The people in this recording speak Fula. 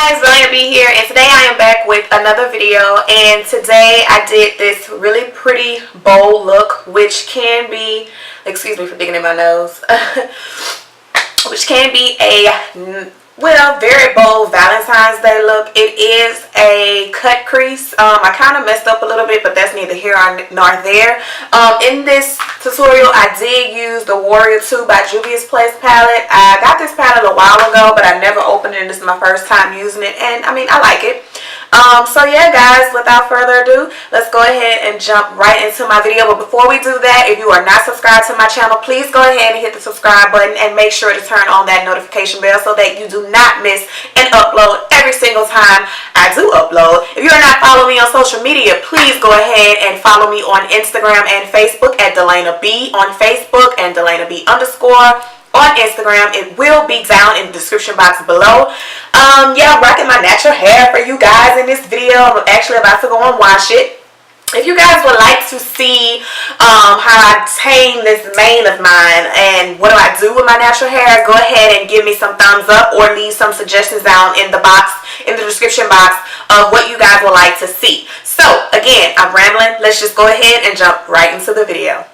guys, Dalana here, and today I am back with another video. And today I did this really pretty bold look, which can be, excuse me for digging in my nose, which can be a, well, very bold Valentine's Day look. It is a cut crease. I kind of messed up a little bit, but that's neither here nor there. In this tutorial, I did use the Warrior 2 by Juvias palette. I got this palette a while ago, but I never opened it, and this is my first time using it, and I mean, I like it. So yeah, guys, without further ado, let's go ahead and jump right into my video. But before we do that, if you are not subscribed to my channel, please go ahead and hit the subscribe button and make sure to turn on that notification bell so that you do not miss an upload every single time I do upload. If you are not following me on social media, please go ahead and follow me on Instagram and Facebook at Dalana B on Facebook and Dalana B_ on Instagram. It will be down in the description box below. Yeah, I'm rocking my natural hair for you guys in this video. I'm actually about to go and wash it. If you guys would like to see how I tame this mane of mine and what do I do with my natural hair, go ahead and give me some thumbs up or leave some suggestions down in the box, in the description box, of what you guys would like to see. So again, I'm rambling. Let's just go ahead and jump right into the video.